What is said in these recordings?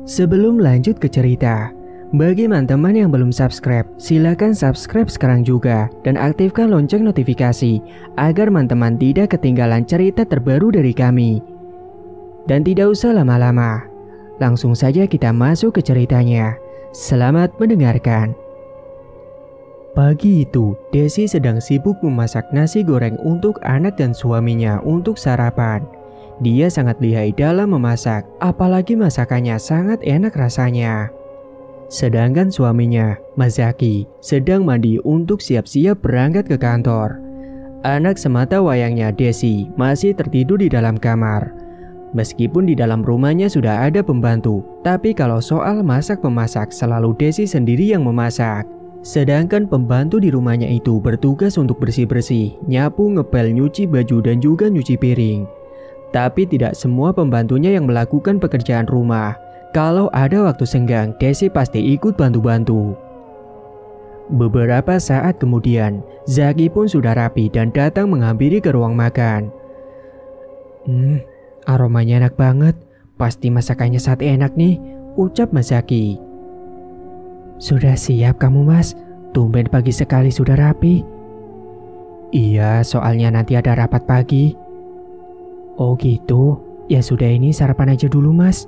Sebelum lanjut ke cerita, bagi teman-teman yang belum subscribe, silakan subscribe sekarang juga dan aktifkan lonceng notifikasi agar teman-teman tidak ketinggalan cerita terbaru dari kami. Dan tidak usah lama-lama, langsung saja kita masuk ke ceritanya. Selamat mendengarkan. Pagi itu, Desi sedang sibuk memasak nasi goreng untuk anak dan suaminya untuk sarapan. Dia sangat lihai dalam memasak, apalagi masakannya sangat enak rasanya. Sedangkan suaminya, Mas Zaki, sedang mandi untuk siap-siap berangkat ke kantor. Anak semata wayangnya Desi masih tertidur di dalam kamar. Meskipun di dalam rumahnya sudah ada pembantu, tapi kalau soal masak-memasak selalu Desi sendiri yang memasak. Sedangkan pembantu di rumahnya itu bertugas untuk bersih-bersih, nyapu, ngepel, nyuci baju dan juga nyuci piring. Tapi tidak semua pembantunya yang melakukan pekerjaan rumah. Kalau ada waktu senggang, Desi pasti ikut bantu-bantu. Beberapa saat kemudian, Zaki pun sudah rapi dan datang menghampiri ke ruang makan. Aromanya enak banget. Pasti masakannya sangat enak nih, ucap Mas Zaki. Sudah siap kamu, Mas? Tumben pagi sekali sudah rapi. Iya, soalnya nanti ada rapat pagi. Oh gitu, ya sudah ini sarapan aja dulu, Mas.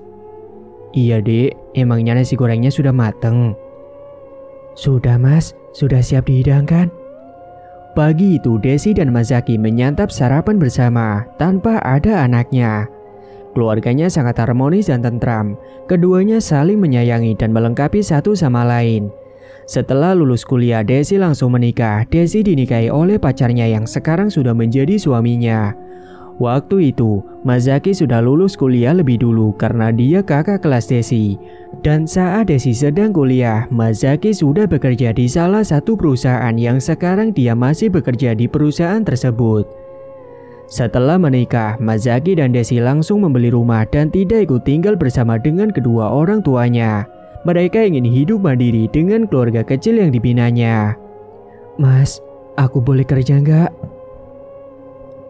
Iya dek, emangnya nasi gorengnya sudah mateng? Sudah, Mas, sudah siap dihidangkan. Pagi itu Desi dan Mas Zaki menyantap sarapan bersama tanpa ada anaknya. Keluarganya sangat harmonis dan tentram. Keduanya saling menyayangi dan melengkapi satu sama lain. Setelah lulus kuliah, Desi langsung menikah. Desi dinikahi oleh pacarnya yang sekarang sudah menjadi suaminya. Waktu itu, Mas Zaki sudah lulus kuliah lebih dulu karena dia kakak kelas Desi. Dan saat Desi sedang kuliah, Mas Zaki sudah bekerja di salah satu perusahaan yang sekarang dia masih bekerja di perusahaan tersebut. Setelah menikah, Mas Zaki dan Desi langsung membeli rumah dan tidak ikut tinggal bersama dengan kedua orang tuanya. Mereka ingin hidup mandiri dengan keluarga kecil yang dibinanya. Mas, aku boleh kerja nggak?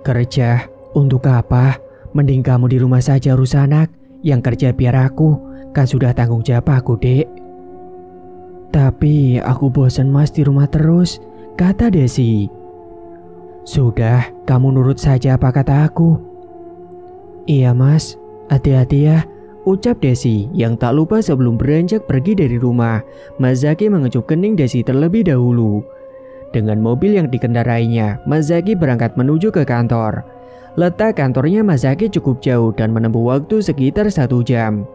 Kerja? Untuk apa? Mending kamu di rumah saja urus anak. Yang kerja biar aku, kan sudah tanggung jawab aku, dek. Tapi aku bosan, Mas, di rumah terus, kata Desi. Sudah, kamu nurut saja apa kata aku. Iya, Mas, hati-hati ya, ucap Desi yang tak lupa sebelum beranjak pergi dari rumah. Mas Zaki mengecup kening Desi terlebih dahulu. Dengan mobil yang dikendarainya, Mas Zaki berangkat menuju ke kantor. Letak kantornya Mas Zaki cukup jauh dan menempuh waktu sekitar 1 jam.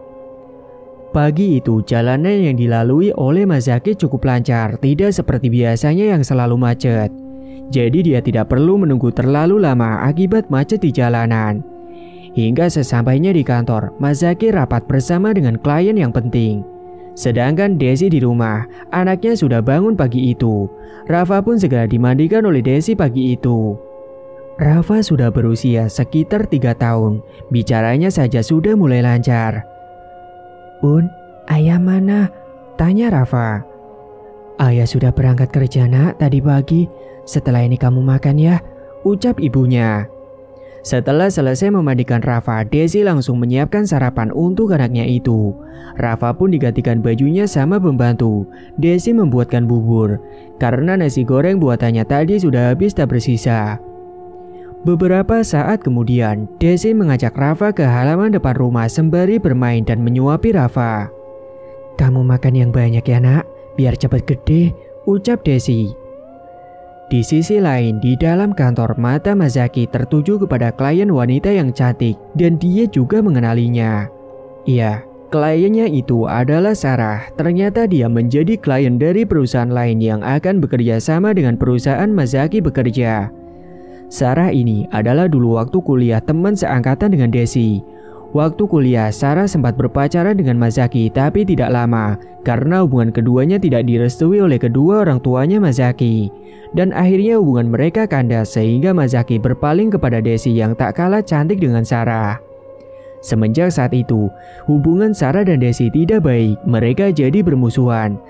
Pagi itu jalanan yang dilalui oleh Mas Zaki cukup lancar, tidak seperti biasanya yang selalu macet. Jadi dia tidak perlu menunggu terlalu lama akibat macet di jalanan. Hingga sesampainya di kantor, Mas Zaki rapat bersama dengan klien yang penting. Sedangkan Desi di rumah, anaknya sudah bangun pagi itu. Rafa pun segera dimandikan oleh Desi pagi itu. Rafa sudah berusia sekitar 3 tahun, bicaranya saja sudah mulai lancar. Bun, ayah mana? Tanya Rafa. Ayah sudah berangkat kerja nak tadi pagi, setelah ini kamu makan ya, ucap ibunya. Setelah selesai memandikan Rafa, Desi langsung menyiapkan sarapan untuk anaknya itu. Rafa pun digantikan bajunya sama pembantu. Desi membuatkan bubur, karena nasi goreng buatannya tadi sudah habis tak bersisa. Beberapa saat kemudian, Desi mengajak Rafa ke halaman depan rumah sembari bermain dan menyuapi Rafa. Kamu makan yang banyak ya nak, biar cepat gede, ucap Desi. Di sisi lain, di dalam kantor, mata Mas Zaki tertuju kepada klien wanita yang cantik dan dia juga mengenalinya. Iya, kliennya itu adalah Sarah. Ternyata dia menjadi klien dari perusahaan lain yang akan bekerja sama dengan perusahaan Mas Zaki bekerja. Sarah ini adalah dulu waktu kuliah teman seangkatan dengan Desi. Waktu kuliah, Sarah sempat berpacaran dengan Mas Zaki tapi tidak lama karena hubungan keduanya tidak direstui oleh kedua orang tuanya Mas Zaki. Dan akhirnya hubungan mereka kandas sehingga Mas Zaki berpaling kepada Desi yang tak kalah cantik dengan Sarah. Semenjak saat itu, hubungan Sarah dan Desi tidak baik, mereka jadi bermusuhan.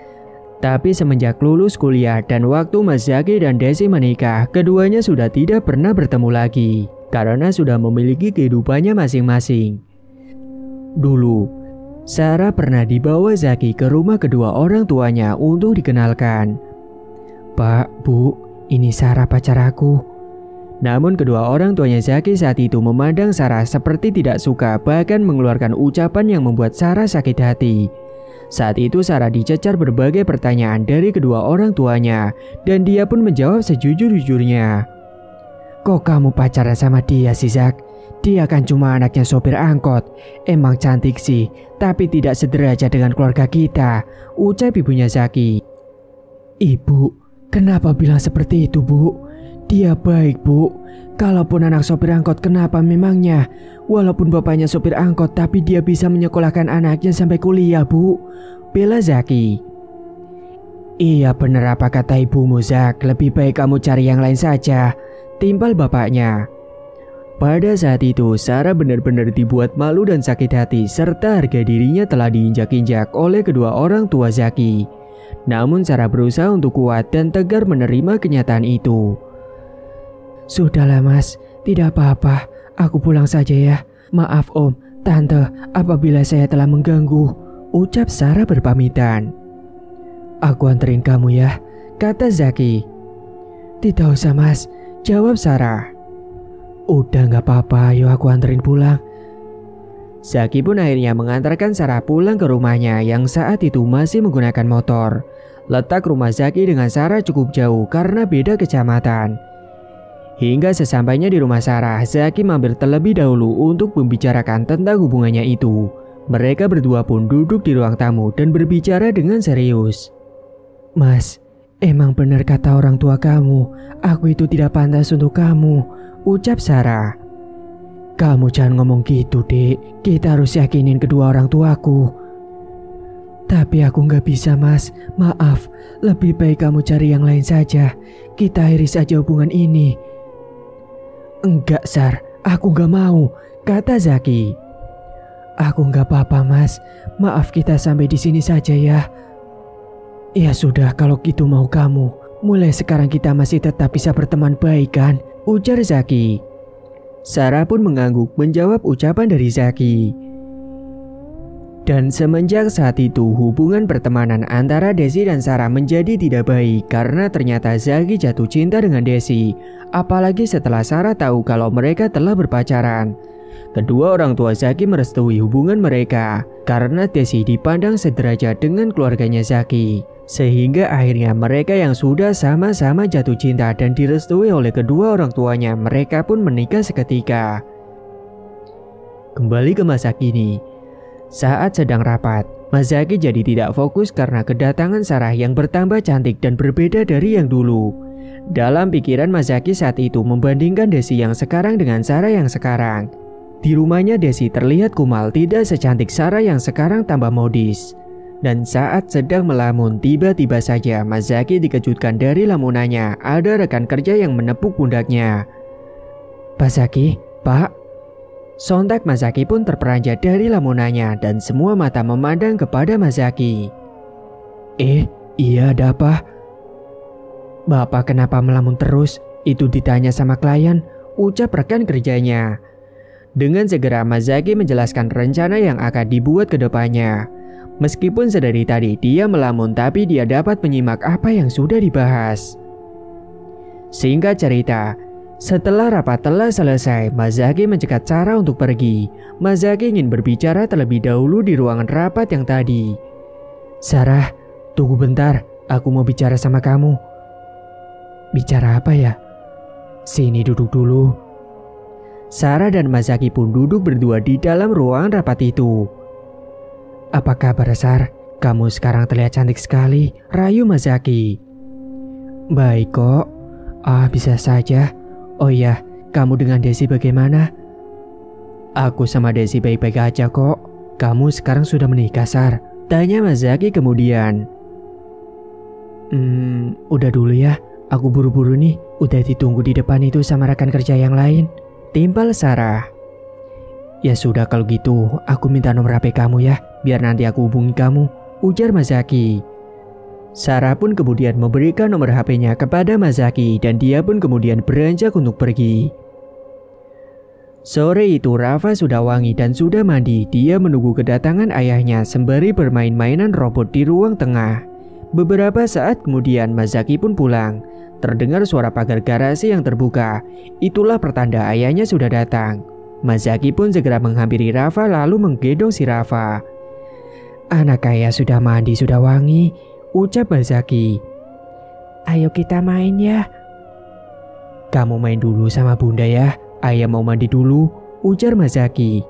Tapi semenjak lulus kuliah dan waktu Mas Zaki dan Desi menikah, keduanya sudah tidak pernah bertemu lagi karena sudah memiliki kehidupannya masing-masing. Dulu, Sarah pernah dibawa Zaki ke rumah kedua orang tuanya untuk dikenalkan. "Pak, Bu, ini Sarah pacar aku." Namun kedua orang tuanya Zaki saat itu memandang Sarah seperti tidak suka, bahkan mengeluarkan ucapan yang membuat Sarah sakit hati. Saat itu Sarah dicecar berbagai pertanyaan dari kedua orang tuanya dan dia pun menjawab sejujur-jujurnya. "Kok kamu pacaran sama dia sih, Zak? Dia kan cuma anaknya sopir angkot. Emang cantik sih, tapi tidak sederajat dengan keluarga kita," ucap ibunya Zaki. "Ibu, kenapa bilang seperti itu, Bu? Dia baik, Bu. Kalaupun anak sopir angkot, kenapa memangnya? Walaupun bapaknya sopir angkot, tapi dia bisa menyekolahkan anaknya sampai kuliah, Bu," bela Zaki. "Iya bener apa kata ibumu, Zak. Lebih baik kamu cari yang lain saja," timpal bapaknya. Pada saat itu, Sarah benar-benar dibuat malu dan sakit hati serta harga dirinya telah diinjak-injak oleh kedua orang tua Zaki. Namun Sarah berusaha untuk kuat dan tegar menerima kenyataan itu. "Sudahlah Mas, tidak apa-apa. Aku pulang saja ya. Maaf Om, Tante, apabila saya telah mengganggu," ucap Sarah berpamitan. "Aku anterin kamu ya," kata Zaki. "Tidak usah Mas," jawab Sarah. "Udah gak apa-apa, ayo aku anterin pulang." Zaki pun akhirnya mengantarkan Sarah pulang ke rumahnya yang saat itu masih menggunakan motor. Letak rumah Zaki dengan Sarah cukup jauh karena beda kecamatan. Hingga sesampainya di rumah Sarah, Zaki mampir terlebih dahulu untuk membicarakan tentang hubungannya itu. Mereka berdua pun duduk di ruang tamu dan berbicara dengan serius. "Mas, emang benar kata orang tua kamu, aku itu tidak pantas untuk kamu," ucap Sarah. "Kamu jangan ngomong gitu, Dek. Kita harus yakinin kedua orang tuaku." "Tapi aku nggak bisa, Mas. Maaf, lebih baik kamu cari yang lain saja. Kita akhiri saja hubungan ini." "Enggak, Sar. Aku nggak mau," kata Zaki. "Aku nggak apa-apa, Mas. Maaf, kita sampai di sini saja ya." "Ya sudah, kalau gitu mau kamu. Mulai sekarang kita masih tetap bisa berteman baik kan?" ujar Zaki. Sarah pun mengangguk menjawab ucapan dari Zaki. Dan semenjak saat itu hubungan pertemanan antara Desi dan Sarah menjadi tidak baik karena ternyata Zaki jatuh cinta dengan Desi. Apalagi setelah Sarah tahu kalau mereka telah berpacaran. Kedua orang tua Zaki merestui hubungan mereka karena Desi dipandang sederajat dengan keluarganya Zaki. Sehingga akhirnya mereka yang sudah sama-sama jatuh cinta dan direstui oleh kedua orang tuanya, mereka pun menikah seketika. Kembali ke masa kini. Saat sedang rapat, Mas Zaki jadi tidak fokus karena kedatangan Sarah yang bertambah cantik dan berbeda dari yang dulu. Dalam pikiran Mas Zaki saat itu membandingkan Desi yang sekarang dengan Sarah yang sekarang. Di rumahnya Desi terlihat kumal, tidak secantik Sarah yang sekarang tambah modis. Dan saat sedang melamun, tiba-tiba saja Mas Zaki dikejutkan dari lamunannya. Ada rekan kerja yang menepuk pundaknya. "Pak Zaki, Pak." Sontak Mas Zaki pun terperanjat dari lamunannya dan semua mata memandang kepada Mas Zaki. Iya ada apa?" "Bapak kenapa melamun terus?" Itu ditanya sama klien, ucap rekan kerjanya. Dengan segera Mas Zaki menjelaskan rencana yang akan dibuat ke depannya. Meskipun sedari tadi dia melamun, tapi dia dapat menyimak apa yang sudah dibahas. Singkat cerita, setelah rapat telah selesai, Mas Zaki mencegat Sarah untuk pergi. Mas Zaki ingin berbicara terlebih dahulu di ruangan rapat yang tadi. "Sarah, tunggu bentar, aku mau bicara sama kamu." "Bicara apa ya?" "Sini duduk dulu." Sarah dan Mas Zaki pun duduk berdua di dalam ruangan rapat itu. "Apa kabar, Sar? Kamu sekarang terlihat cantik sekali," rayu Mas Zaki. "Baik kok." Bisa saja. Oh iya, kamu dengan Desi bagaimana?" "Aku sama Desi baik-baik aja kok. Kamu sekarang sudah menikah, Sar?" tanya Mas Zaki kemudian. Udah dulu ya. Aku buru-buru nih. Udah ditunggu di depan itu sama rekan kerja yang lain," timpal Sarah. "Ya sudah kalau gitu, aku minta nomor HP kamu ya, biar nanti aku hubungi kamu," ujar Mas Zaki. Sarah pun kemudian memberikan nomor HP-nya kepada Mas Zaki dan dia pun kemudian beranjak untuk pergi. Sore itu Rafa sudah wangi dan sudah mandi. Dia menunggu kedatangan ayahnya sembari bermain mainan robot di ruang tengah. Beberapa saat kemudian Mazaki pun pulang. Terdengar suara pagar garasi yang terbuka. Itulah pertanda ayahnya sudah datang. Mazaki pun segera menghampiri Rafa lalu menggendong si Rafa. "Anak ayah sudah mandi, sudah wangi," ucap Mazaki. "Ayo kita main ya." "Kamu main dulu sama bunda ya. Ayah mau mandi dulu," ujar Mazaki.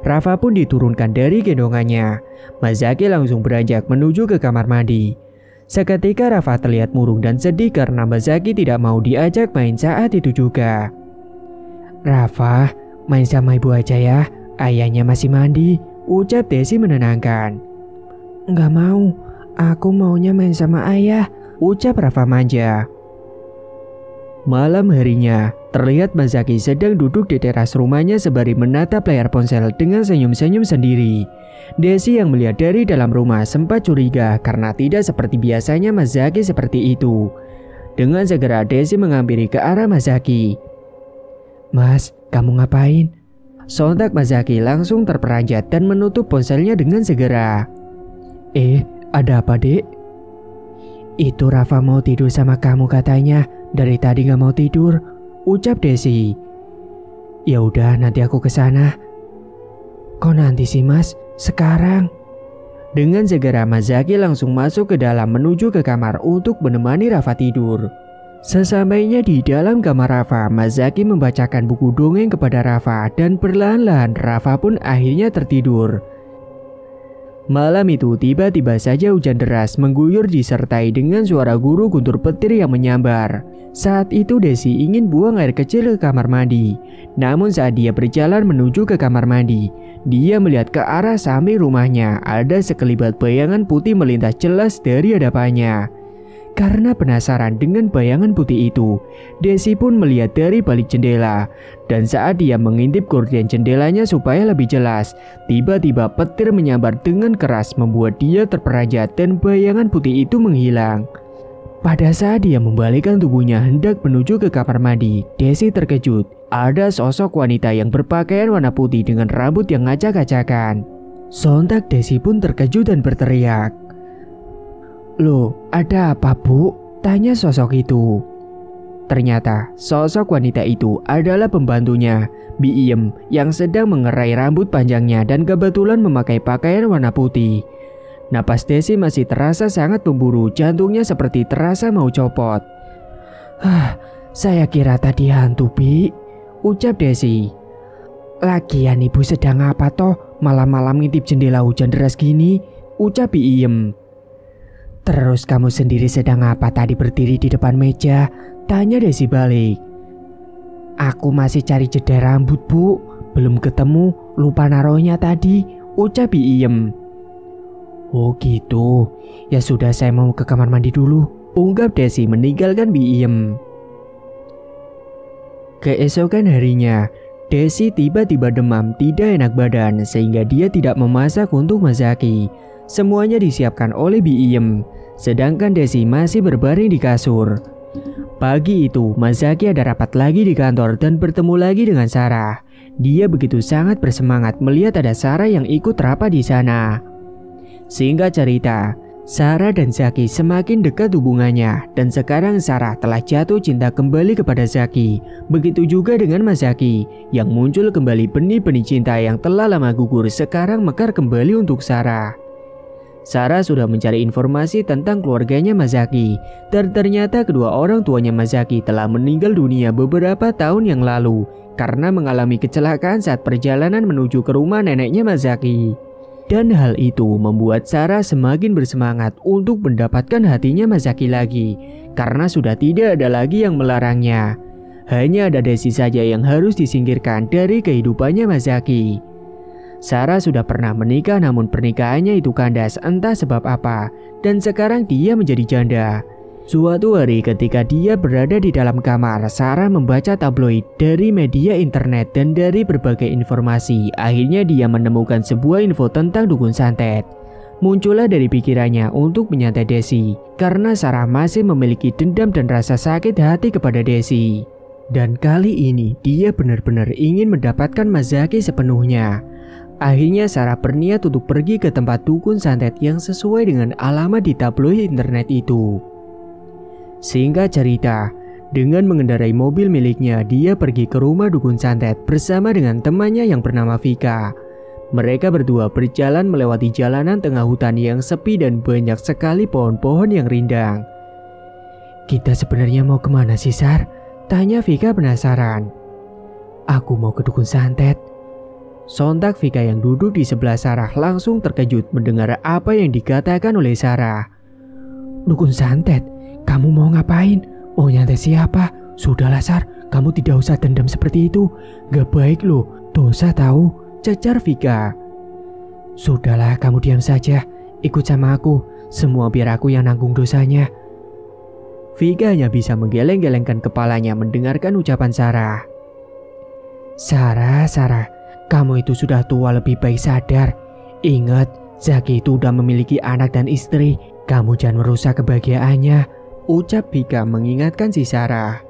Rafa pun diturunkan dari gendongannya. Mazaki langsung beranjak menuju ke kamar mandi. Seketika Rafa terlihat murung dan sedih karena Mazaki tidak mau diajak main saat itu juga. "Rafa, main sama ibu aja ya. Ayahnya masih mandi," ucap Desi menenangkan. "Nggak mau, aku maunya main sama ayah," ucap Rafa manja. Malam harinya, terlihat Mazaki sedang duduk di teras rumahnya sembari menatap layar ponsel dengan senyum-senyum sendiri. Desi yang melihat dari dalam rumah sempat curiga karena tidak seperti biasanya Mazaki seperti itu. Dengan segera Desi menghampiri ke arah Mazaki. "Mas, kamu ngapain?" Sontak Mazaki langsung terperanjat dan menutup ponselnya dengan segera. Ada apa, Dek?" "Itu Rafa mau tidur sama kamu katanya. Dari tadi gak mau tidur," ucap Desi. "Ya udah, nanti aku ke sana." "Kok nanti sih, Mas? Sekarang?" Dengan segera Mazaki langsung masuk ke dalam menuju ke kamar untuk menemani Rafa tidur. Sesampainya di dalam kamar Rafa, Mazaki membacakan buku dongeng kepada Rafa dan perlahan-lahan Rafa pun akhirnya tertidur. Malam itu tiba-tiba saja hujan deras mengguyur disertai dengan suara guru guntur petir yang menyambar. Saat itu Desi ingin buang air kecil ke kamar mandi. Namun saat dia berjalan menuju ke kamar mandi, dia melihat ke arah samping rumahnya ada sekelibat bayangan putih melintas jelas dari hadapannya. Karena penasaran dengan bayangan putih itu, Desi pun melihat dari balik jendela. Dan saat dia mengintip gorden jendelanya supaya lebih jelas, tiba-tiba petir menyambar dengan keras membuat dia terperanjat dan bayangan putih itu menghilang. Pada saat dia membalikkan tubuhnya hendak menuju ke kamar mandi, Desi terkejut. Ada sosok wanita yang berpakaian warna putih dengan rambut yang ngacak-ngacakan. Sontak Desi pun terkejut dan berteriak. "Loh, ada apa, Bu?" tanya sosok itu. Ternyata sosok wanita itu adalah pembantunya, Bi Iem, yang sedang mengerai rambut panjangnya dan kebetulan memakai pakaian warna putih. Napas Desi masih terasa sangat memburu, jantungnya seperti terasa mau copot. Saya kira tadi hantu, Bi," ucap Desi. "Lagian ibu sedang apa toh? Malam-malam ngintip jendela hujan deras gini," ucap Bi Iem. "Terus kamu sendiri sedang apa tadi berdiri di depan meja?" tanya Desi balik. "Aku masih cari jeda rambut, Bu. Belum ketemu, lupa naruhnya tadi," ucap Bi Iem. "Oh gitu, ya sudah saya mau ke kamar mandi dulu," ungkap Desi meninggalkan Bi Iem. Keesokan harinya, Desi tiba-tiba demam, tidak enak badan sehingga dia tidak memasak untuk Mazaki. Semuanya disiapkan oleh Bi Iem, sedangkan Desi masih berbaring di kasur. Pagi itu, Mazaki ada rapat lagi di kantor dan bertemu lagi dengan Sarah. Dia begitu sangat bersemangat melihat ada Sarah yang ikut rapat di sana. Singkat cerita, Sarah dan Zaki semakin dekat hubungannya dan sekarang Sarah telah jatuh cinta kembali kepada Zaki. Begitu juga dengan Mazaki yang muncul kembali benih-benih cinta yang telah lama gugur sekarang mekar kembali untuk Sarah. Sarah sudah mencari informasi tentang keluarganya Mazaki dan ternyata kedua orang tuanya Mazaki telah meninggal dunia beberapa tahun yang lalu karena mengalami kecelakaan saat perjalanan menuju ke rumah neneknya Mazaki. Dan hal itu membuat Sarah semakin bersemangat untuk mendapatkan hatinya Mazaki lagi karena sudah tidak ada lagi yang melarangnya. Hanya ada Desi saja yang harus disingkirkan dari kehidupannya Mazaki. Sarah sudah pernah menikah namun pernikahannya itu kandas entah sebab apa dan sekarang dia menjadi janda. Suatu hari ketika dia berada di dalam kamar, Sarah membaca tabloid dari media internet dan dari berbagai informasi. Akhirnya dia menemukan sebuah info tentang dukun santet. Muncullah dari pikirannya untuk menyantet Desi karena Sarah masih memiliki dendam dan rasa sakit hati kepada Desi. Dan kali ini dia benar-benar ingin mendapatkan Mazaki sepenuhnya. Akhirnya Sarah berniat untuk pergi ke tempat dukun santet yang sesuai dengan alamat di tabloid internet itu. Singkat cerita, dengan mengendarai mobil miliknya, dia pergi ke rumah dukun santet bersama dengan temannya yang bernama Vika. Mereka berdua berjalan melewati jalanan tengah hutan yang sepi dan banyak sekali pohon-pohon yang rindang. "Kita sebenarnya mau kemana sih, Sar?" tanya Vika penasaran. "Aku mau ke dukun santet." Sontak Vika yang duduk di sebelah Sarah langsung terkejut mendengar apa yang dikatakan oleh Sarah. "Dukun santet? Kamu mau ngapain? Mau nyantet siapa? Sudahlah Sar, kamu tidak usah dendam seperti itu. Gak baik loh, dosa tahu," cecar Vika. "Sudahlah, kamu diam saja. Ikut sama aku, semua biar aku yang nanggung dosanya." Vika hanya bisa menggeleng-gelengkan kepalanya mendengarkan ucapan Sarah. Sarah, kamu itu sudah tua, lebih baik sadar. Ingat, Zaki itu udah memiliki anak dan istri. Kamu jangan merusak kebahagiaannya, ucap Vika mengingatkan si Sarah.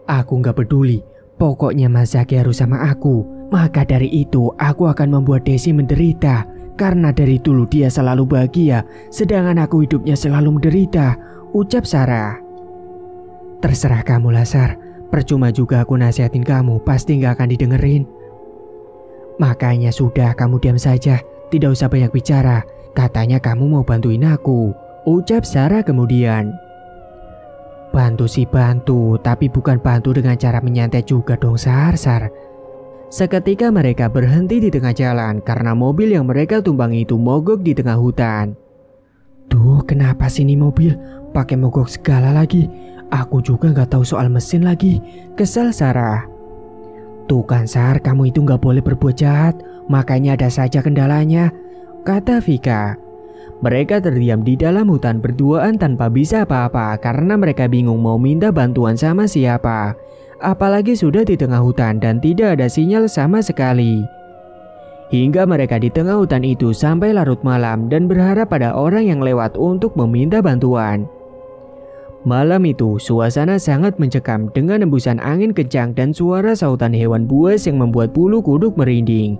"Aku gak peduli, pokoknya Mas Zaki harus sama aku. Maka dari itu aku akan membuat Desi menderita. Karena dari dulu dia selalu bahagia, sedangkan aku hidupnya selalu menderita," ucap Sarah. "Terserah kamu lah Sar, percuma juga aku nasihatin kamu, pasti gak akan didengerin. Makanya sudah, kamu diam saja, tidak usah banyak bicara. Katanya kamu mau bantuin aku," ucap Sarah kemudian. "Bantu sih bantu, tapi bukan bantu dengan cara menyantet juga dong Sar. Seketika mereka berhenti di tengah jalan karena mobil yang mereka tumpangi itu mogok di tengah hutan. "Duh, kenapa sih ini mobil? Pakai mogok segala lagi. Aku juga gak tahu soal mesin lagi," kesal Sarah. "Tuh kan Sar, kamu itu gak boleh berbuat jahat, makanya ada saja kendalanya," kata Vika. Mereka terdiam di dalam hutan berduaan tanpa bisa apa-apa karena mereka bingung mau minta bantuan sama siapa. Apalagi sudah di tengah hutan dan tidak ada sinyal sama sekali. Hingga mereka di tengah hutan itu sampai larut malam dan berharap pada orang yang lewat untuk meminta bantuan. Malam itu suasana sangat mencekam dengan hembusan angin kencang dan suara sautan hewan buas yang membuat bulu kuduk merinding.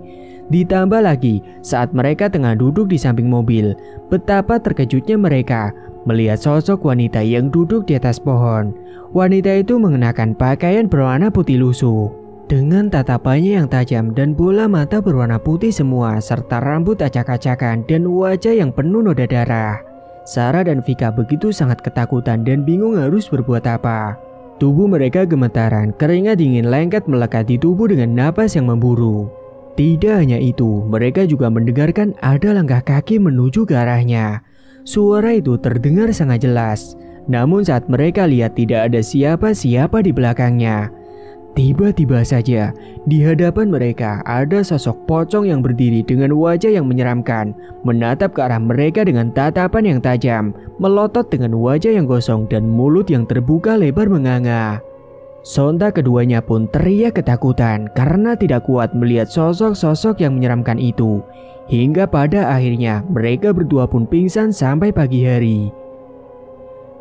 Ditambah lagi saat mereka tengah duduk di samping mobil, betapa terkejutnya mereka melihat sosok wanita yang duduk di atas pohon. Wanita itu mengenakan pakaian berwarna putih lusuh, dengan tatapannya yang tajam dan bola mata berwarna putih semua, serta rambut acak-acakan dan wajah yang penuh noda darah. Sarah dan Vika begitu sangat ketakutan dan bingung harus berbuat apa. Tubuh mereka gemetaran, keringat dingin lengket melekat di tubuh dengan napas yang memburu. Tidak hanya itu, mereka juga mendengarkan ada langkah kaki menuju ke arahnya. Suara itu terdengar sangat jelas, namun saat mereka lihat tidak ada siapa-siapa di belakangnya. Tiba-tiba saja, di hadapan mereka ada sosok pocong yang berdiri dengan wajah yang menyeramkan, menatap ke arah mereka dengan tatapan yang tajam, melotot dengan wajah yang gosong dan mulut yang terbuka lebar menganga. Sontak keduanya pun teriak ketakutan karena tidak kuat melihat sosok-sosok yang menyeramkan itu. Hingga pada akhirnya mereka berdua pun pingsan sampai pagi hari.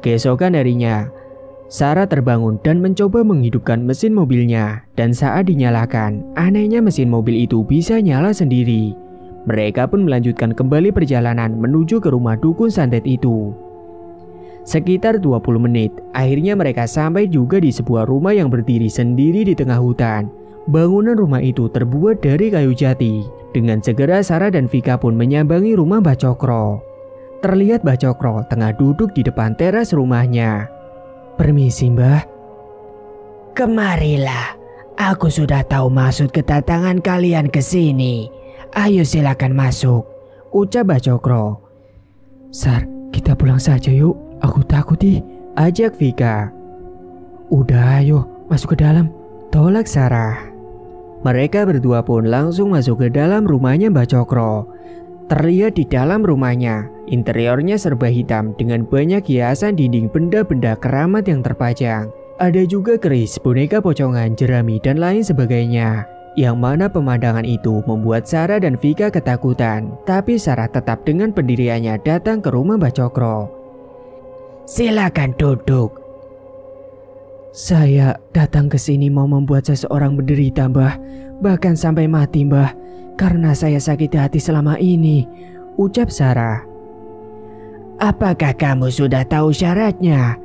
Keesokan harinya, Sarah terbangun dan mencoba menghidupkan mesin mobilnya. Dan saat dinyalakan, anehnya mesin mobil itu bisa nyala sendiri. Mereka pun melanjutkan kembali perjalanan menuju ke rumah dukun santet itu. Sekitar 20 menit, akhirnya mereka sampai juga di sebuah rumah yang berdiri sendiri di tengah hutan. Bangunan rumah itu terbuat dari kayu jati. Dengan segera Sarah dan Vika pun menyambangi rumah Mbak Cokro. Terlihat Mbak Cokro tengah duduk di depan teras rumahnya. "Permisi Mbah." "Kemarilah, aku sudah tahu maksud kedatangan kalian ke sini. Ayo silakan masuk," ucap Mbak Cokro. "Sar, kita pulang saja yuk, aku takut ih," ajak Vika. "Udah ayo, masuk ke dalam," tolak Sarah. Mereka berdua pun langsung masuk ke dalam rumahnya Mbak Cokro. Terlihat di dalam rumahnya, interiornya serba hitam dengan banyak hiasan dinding benda-benda keramat yang terpajang. Ada juga keris, boneka pocongan, jerami, dan lain sebagainya. Yang mana pemandangan itu membuat Sarah dan Vika ketakutan. Tapi Sarah tetap dengan pendiriannya datang ke rumah Mbak Cokro. "Silakan duduk." Saya datang ke sini mau membuat seseorang menderita, Mbah. Bahkan sampai mati, Mbah. Karena saya sakit hati selama ini, ucap Sarah. Apakah kamu sudah tahu syaratnya?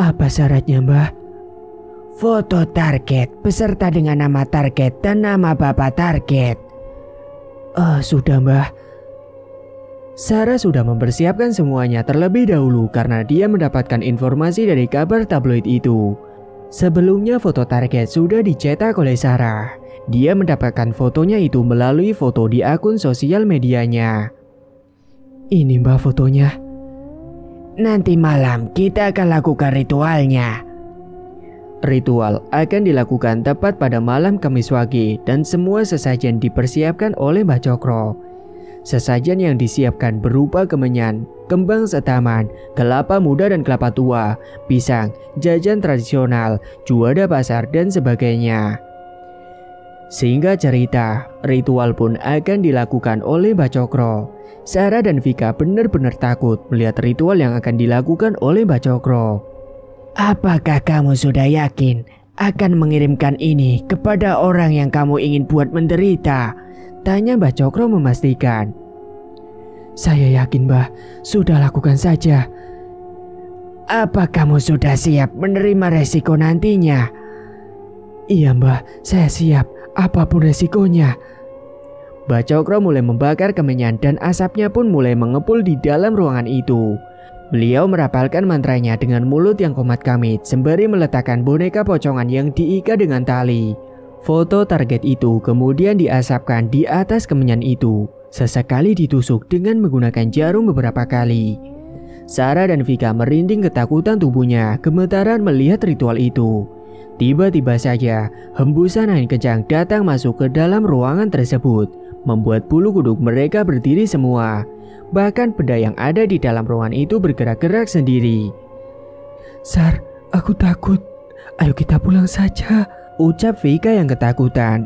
Apa syaratnya, Mbah? Foto target beserta dengan nama target dan nama bapak target. Sudah, Mbah. Sarah sudah mempersiapkan semuanya terlebih dahulu karena dia mendapatkan informasi dari kabar tabloid itu. Sebelumnya foto target sudah dicetak oleh Sarah. Dia mendapatkan fotonya itu melalui foto di akun sosial medianya. Ini, Mbah, fotonya. Nanti malam kita akan lakukan ritualnya. Ritual akan dilakukan tepat pada malam Kamis Wage dan semua sesajen dipersiapkan oleh Mbah Cokro. Sesajen yang disiapkan berupa kemenyan, kembang setaman, kelapa muda dan kelapa tua, pisang, jajan tradisional, juada pasar dan sebagainya. Singkat cerita, ritual pun akan dilakukan oleh Mbah Cokro. Sarah dan Vika benar-benar takut melihat ritual yang akan dilakukan oleh Mbah Cokro. Apakah kamu sudah yakin akan mengirimkan ini kepada orang yang kamu ingin buat menderita? Tanya Mbah Cokro memastikan. Saya yakin, Mbah. Sudah, lakukan saja. Apa kamu sudah siap menerima resiko nantinya? Iya, Mbah. Saya siap. Apapun resikonya. Mbah Cokro mulai membakar kemenyan dan asapnya pun mulai mengepul di dalam ruangan itu. Beliau merapalkan mantranya dengan mulut yang komat kamit sembari meletakkan boneka pocongan yang diikat dengan tali. Foto target itu kemudian diasapkan di atas kemenyan itu. Sesekali ditusuk dengan menggunakan jarum beberapa kali. Sarah dan Vika merinding ketakutan tubuhnya gemetaran melihat ritual itu. Tiba-tiba saja hembusan angin kencang datang masuk ke dalam ruangan tersebut, membuat bulu kuduk mereka berdiri semua. Bahkan benda yang ada di dalam ruangan itu bergerak-gerak sendiri. Sar, aku takut. Ayo kita pulang saja, ucap Vika yang ketakutan.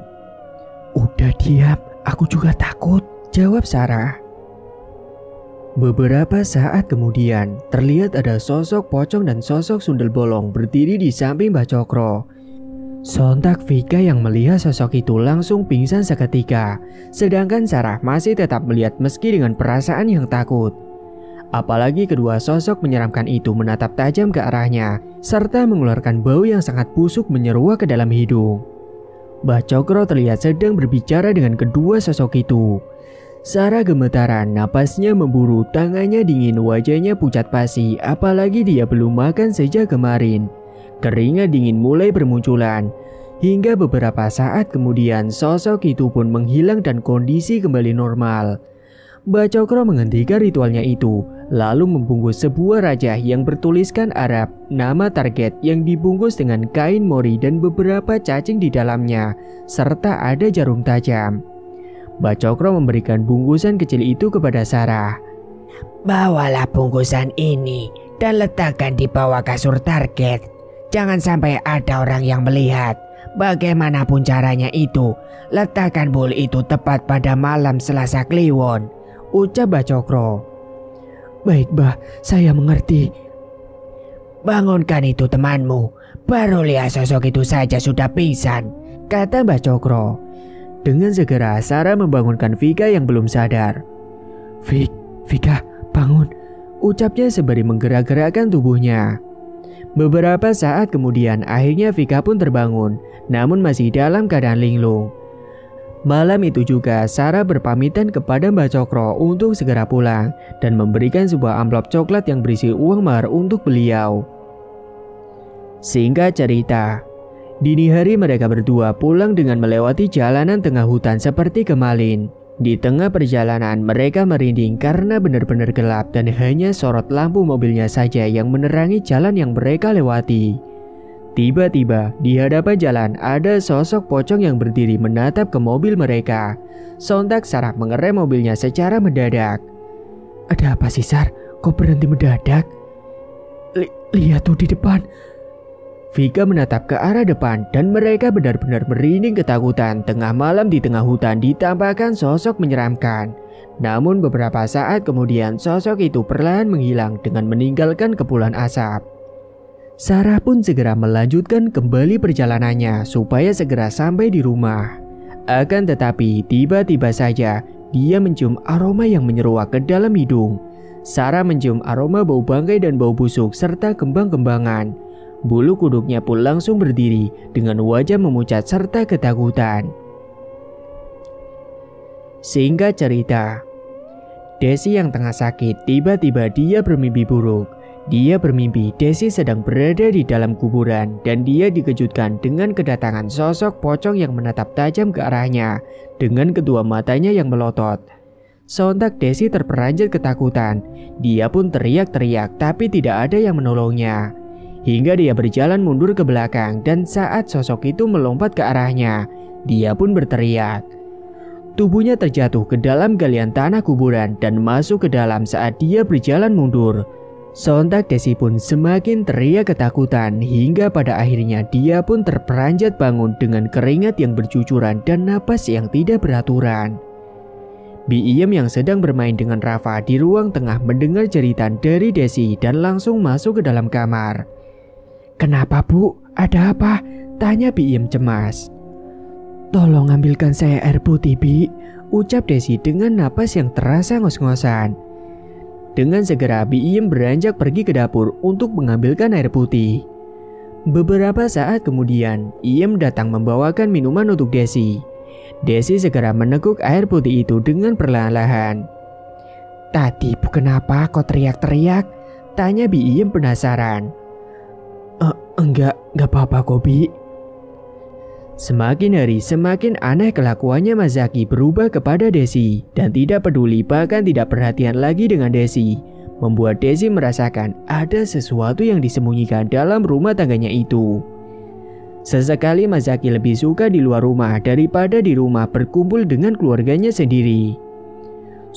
Udah diam, aku juga takut, jawab Sarah. Beberapa saat kemudian, terlihat ada sosok pocong dan sosok sundel bolong berdiri di samping Mbah Cokro. Sontak Vika yang melihat sosok itu langsung pingsan seketika, sedangkan Sarah masih tetap melihat meski dengan perasaan yang takut. Apalagi kedua sosok menyeramkan itu menatap tajam ke arahnya, serta mengeluarkan bau yang sangat busuk menyeruak ke dalam hidung. Mbah Cokro terlihat sedang berbicara dengan kedua sosok itu. Sarah gemetaran, napasnya memburu, tangannya dingin, wajahnya pucat pasi, apalagi dia belum makan sejak kemarin. Keringat dingin mulai bermunculan. Hingga beberapa saat kemudian sosok itu pun menghilang dan kondisi kembali normal. Mbah Cokro menghentikan ritualnya itu, lalu membungkus sebuah rajah yang bertuliskan Arab, nama target yang dibungkus dengan kain mori dan beberapa cacing di dalamnya, serta ada jarum tajam. Mbah Cokro memberikan bungkusan kecil itu kepada Sarah. Bawalah bungkusan ini dan letakkan di bawah kasur target. Jangan sampai ada orang yang melihat. Bagaimanapun caranya itu, letakkan bul itu tepat pada malam Selasa Kliwon, ucap Mbah Cokro. Baik, Mbah, saya mengerti. Bangunkan itu temanmu. Baru lihat sosok itu saja sudah pingsan, kata Mbah Cokro. Dengan segera Sarah membangunkan Vika yang belum sadar. Vika, bangun, ucapnya sembari menggerak-gerakkan tubuhnya. Beberapa saat kemudian akhirnya Vika pun terbangun, namun masih dalam keadaan linglung. Malam itu juga Sarah berpamitan kepada Mbah Cokro untuk segera pulang dan memberikan sebuah amplop coklat yang berisi uang mahar untuk beliau. Singkat cerita, dini hari mereka berdua pulang dengan melewati jalanan tengah hutan seperti kemarin. Di tengah perjalanan mereka merinding karena benar-benar gelap dan hanya sorot lampu mobilnya saja yang menerangi jalan yang mereka lewati. Tiba-tiba di hadapan jalan ada sosok pocong yang berdiri menatap ke mobil mereka. Sontak Sarah mengerem mobilnya secara mendadak. Ada apa sih, Sar? Kok berhenti mendadak? Lihat tuh di depan. Vika menatap ke arah depan dan mereka benar-benar merinding ketakutan. Tengah malam di tengah hutan ditampakkan sosok menyeramkan. Namun beberapa saat kemudian sosok itu perlahan menghilang dengan meninggalkan kepulan asap. Sarah pun segera melanjutkan kembali perjalanannya supaya segera sampai di rumah. Akan tetapi tiba-tiba saja dia mencium aroma yang menyeruak ke dalam hidung. Sarah mencium aroma bau bangkai dan bau busuk serta kembang-kembangan. Bulu kuduknya pun langsung berdiri dengan wajah memucat serta ketakutan. Singkat cerita, Desi yang tengah sakit tiba-tiba dia bermimpi buruk. Dia bermimpi Desi sedang berada di dalam kuburan dan dia dikejutkan dengan kedatangan sosok pocong yang menatap tajam ke arahnya dengan kedua matanya yang melotot. Sontak Desi terperanjat ketakutan. Dia pun teriak-teriak tapi tidak ada yang menolongnya. Hingga dia berjalan mundur ke belakang dan saat sosok itu melompat ke arahnya, dia pun berteriak. Tubuhnya terjatuh ke dalam galian tanah kuburan dan masuk ke dalam saat dia berjalan mundur. Sontak Desi pun semakin teriak ketakutan hingga pada akhirnya dia pun terperanjat bangun dengan keringat yang bercucuran dan napas yang tidak beraturan. Biiem yang sedang bermain dengan Rafa di ruang tengah mendengar jeritan dari Desi dan langsung masuk ke dalam kamar. "Kenapa, Bu? Ada apa?" tanya Biiem cemas. "Tolong ambilkan saya air putih, Bi," ucap Desi dengan napas yang terasa ngos-ngosan. Dengan segera Biiem beranjak pergi ke dapur untuk mengambilkan air putih. Beberapa saat kemudian, Iem datang membawakan minuman untuk Desi. Desi segera meneguk air putih itu dengan perlahan-lahan. "Tadi Bu kenapa kau teriak-teriak?" tanya Biiem penasaran. Enggak apa-apa kok, Bi." Semakin hari semakin aneh kelakuannya Mas Zaki berubah kepada Desi dan tidak peduli bahkan tidak perhatian lagi dengan Desi. Membuat Desi merasakan ada sesuatu yang disembunyikan dalam rumah tangganya itu. Sesekali Mas Zaki lebih suka di luar rumah daripada di rumah berkumpul dengan keluarganya sendiri.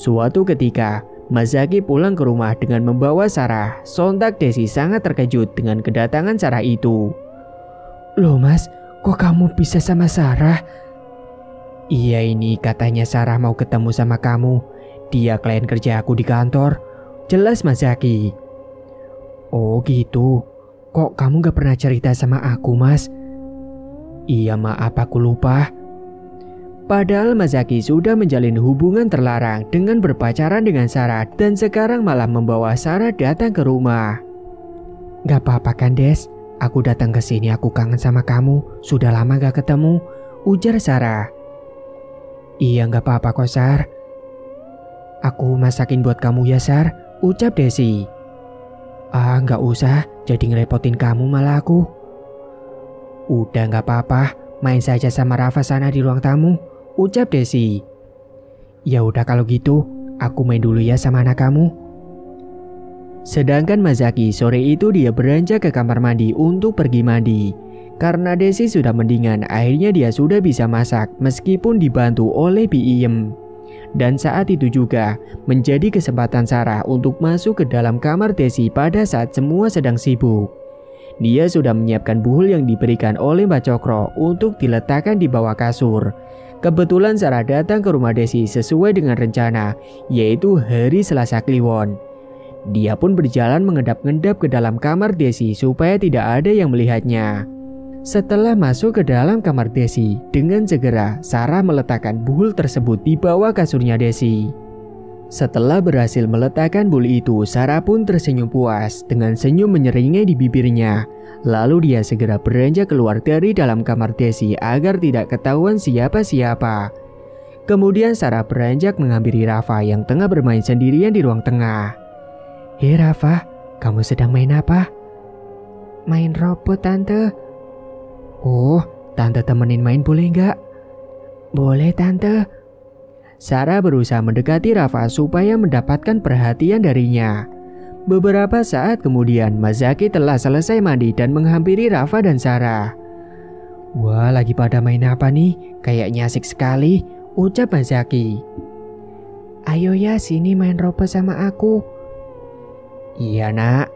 Suatu ketika Mas Zaki pulang ke rumah dengan membawa Sarah. Sontak Desi sangat terkejut dengan kedatangan Sarah itu. "Loh Mas, kok kamu bisa sama Sarah?" "Iya, ini katanya Sarah mau ketemu sama kamu. Dia klien kerja aku di kantor," jelas Mas Zaki. "Oh gitu. Kok kamu gak pernah cerita sama aku, Mas?" "Iya maaf, aku lupa." Padahal Mas Zaki sudah menjalin hubungan terlarang dengan berpacaran dengan Sarah dan sekarang malah membawa Sarah datang ke rumah. "Gak apa-apa kan Des? Aku datang ke sini aku kangen sama kamu. Sudah lama gak ketemu," ujar Sarah. "Iya gak apa-apa kok Sar. Aku masakin buat kamu ya Sar," ucap Desi. "Ah gak usah, jadi ngerepotin kamu malah aku." "Udah gak apa-apa, main saja sama Rafa sana di ruang tamu," ucap Desi. "Ya udah kalau gitu, aku main dulu ya sama anak kamu." Sedangkan Mas Zaki sore itu dia beranjak ke kamar mandi untuk pergi mandi. Karena Desi sudah mendingan, akhirnya dia sudah bisa masak meskipun dibantu oleh Biiem. Dan saat itu juga menjadi kesempatan Sarah untuk masuk ke dalam kamar Desi pada saat semua sedang sibuk. Dia sudah menyiapkan buhul yang diberikan oleh Mbak Cokro untuk diletakkan di bawah kasur. Kebetulan Sarah datang ke rumah Desi sesuai dengan rencana, yaitu hari Selasa Kliwon. Dia pun berjalan mengendap-endap ke dalam kamar Desi supaya tidak ada yang melihatnya. Setelah masuk ke dalam kamar Desi, dengan segera Sarah meletakkan buhul tersebut di bawah kasurnya Desi. Setelah berhasil meletakkan buhul itu, Sarah pun tersenyum puas dengan senyum menyeringai di bibirnya. Lalu dia segera beranjak keluar dari dalam kamar Desi agar tidak ketahuan siapa-siapa. Kemudian Sarah beranjak menghampiri Rafa yang tengah bermain sendirian di ruang tengah. "Hei Rafa, kamu sedang main apa?" "Main robot Tante." "Oh, Tante temenin main boleh nggak?" "Boleh Tante." Sarah berusaha mendekati Rafa supaya mendapatkan perhatian darinya. Beberapa saat kemudian Mas Zaki telah selesai mandi dan menghampiri Rafa dan Sarah. "Wah, lagi pada main apa nih? Kayaknya asik sekali," ucap Mas Zaki. "Ayo ya sini main robot sama aku." "Iya nak."